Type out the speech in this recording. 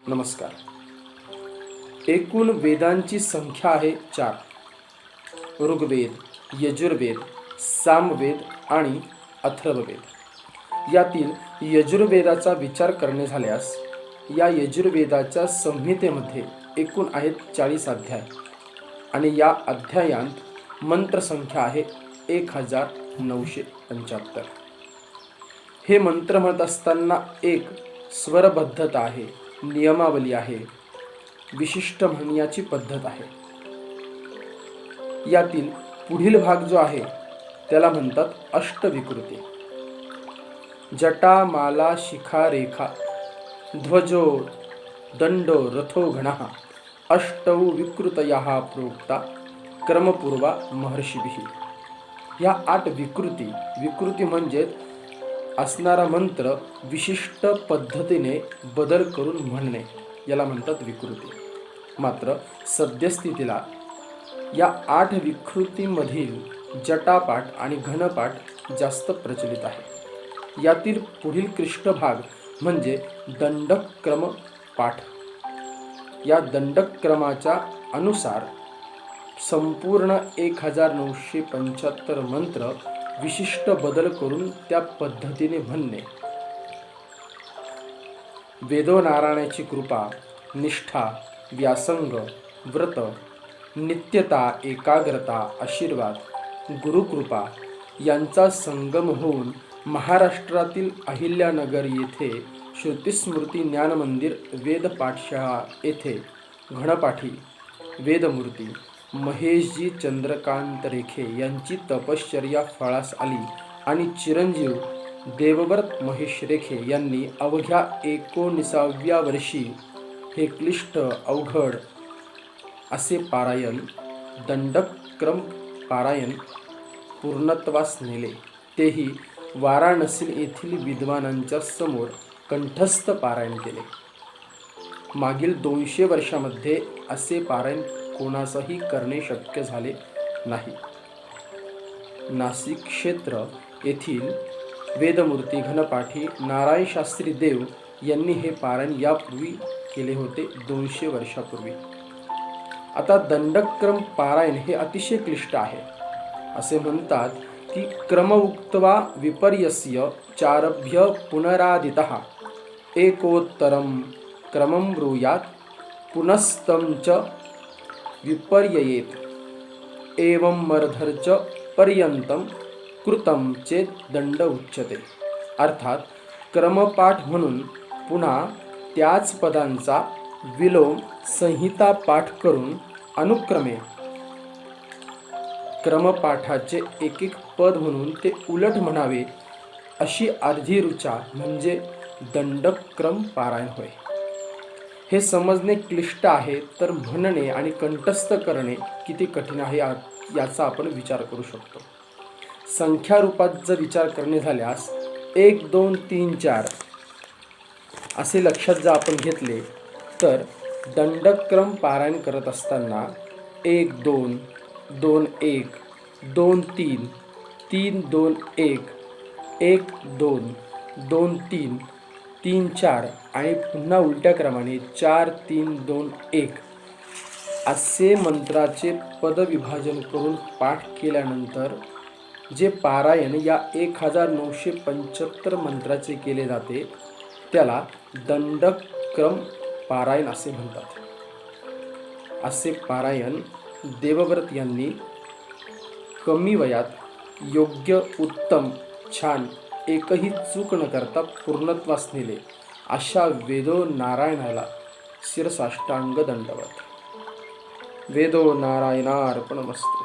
नमस्कार. एकूण वेदांची संख्या आहे 4. ऋग्वेद, यजुर्वेद, सामवेद आणि अथर्ववेद. यातील यजुर्वेदाचा विचार करणे झाल्यास या यजुर्वेदाच्या संहितेमध्ये एकूण आहेत 40 अध्याय आणि या अध्यायांत मंत्रसंख्या आहे 1975. हे मंत्र म्हणत असताना एक स्वरबद्धता आहे, नियमावली आहे, विशिष्ट म्हणण्याची पद्धत आहे. यातील पुढील भाग जो आहे त्याला म्हणतात अष्टविकृती. जटा, माला, शिखा, रेखा, ध्वजो, दंडो, रथो, गणः अष्टौ विकृतयः प्रोक्ता क्रमपूर्वा महर्षिभिः. या 8 विकृती म्हणजे असणारा मंत्र विशिष्ट पद्धतीने बदल करून म्हणणे, याला म्हणतात विकृती. मात्र सद्यस्थितीला या 8 विकृतीमधील जटापाठ आणि घनपाठ जास्त प्रचलित आहे. यातील पुढील क्लिष्ट भाग म्हणजे दंडक्रम पाठ. या दंडक्रमाच्या अनुसार संपूर्ण 1975 मंत्र विशिष्ट बदल करून त्या पद्धतीने म्हणणे. वेदोनारायणाची कृपा, निष्ठा, व्यासंग, व्रत, नित्यता, एकाग्रता, आशीर्वाद, गुरुकृपा यांचा संगम होऊन महाराष्ट्रातील अहिल्यानगर येथे श्रुतिस्मृती ज्ञानमंदिर वेद पाठशाळा येथे घनपाठी वेदमूर्ती महेशजी चंद्रकांत रेखे यांची तपश्चर्या फळास आली आणि चिरंजीव देवव्रत महेश रेखे यांनी अवघ्या 19व्या वर्षी हे क्लिष्ट अवघड असे पारायण, दंडक्रम पारायण पूर्णत्वास नेले. तेही वाराणसी येथील विद्वानांच्या समोर कंठस्थ पारायण केले. मागील 200 वर्षामध्ये असे पारायण कोणासही करणे शक्य झाले नाही. नाशिक क्षेत्र येथील वेदमूर्ती घनपाठी नारायण शास्त्री देव यांनी हे पारायण यापूर्वी केले होते 200 वर्षापूर्वी. आता दंडक्रम पारायण हे अतिशय क्लिष्ट आहे. असे म्हणतात की क्रम उक्त्वा विपर्यस्य चारभ्य पुनरादितः एकोत्तरम क्रमं ब्रूयात् पुनस्तं च विपर्ययेत एवं मर्धर्च पर्यंतम कृतं चेत दंड उच्यते. अर्थात क्रमपाठ म्हणून पुन्हा त्याच पदांचा विलोम संहिता पाठ करून अनुक्रमे क्रमपाठाचे एक पद म्हणून ते उलट म्हणावे अशी अर्धी ऋचा म्हणजे दंडक्रम पारायण होय. हे समजणे क्लिष्ट आहे, तर म्हणणे आणि कंठस्थ करणे किती कठीण आहे याचा आपण विचार करू शकतो. संख्या रूपात जर विचार करणे झाल्यास 1 2 3 4 असे लक्षात जर आपण घेतले तर दंडक्रम पारायण करत असताना 1 2 2 1 2 3 3 2 1 1 2 2 3 3 4 आणि पुन्हा उलट्या क्रमाने 4 3 2 1 असे मंत्राचे पदविभाजन करून पाठ केल्यानंतर जे पारायण या 1975 मंत्राचे केले जाते त्याला दंडक्रम पारायण असे म्हणतात. असे पारायण देवव्रत यांनी कमी वयात योग्य, उत्तम, छान, एकही चूक न करता पूर्णत्वास नेले. अशा वेदो नारायणाला शिरसाष्टांग दंडवत. वेदो नारायणार्पणमस्तु.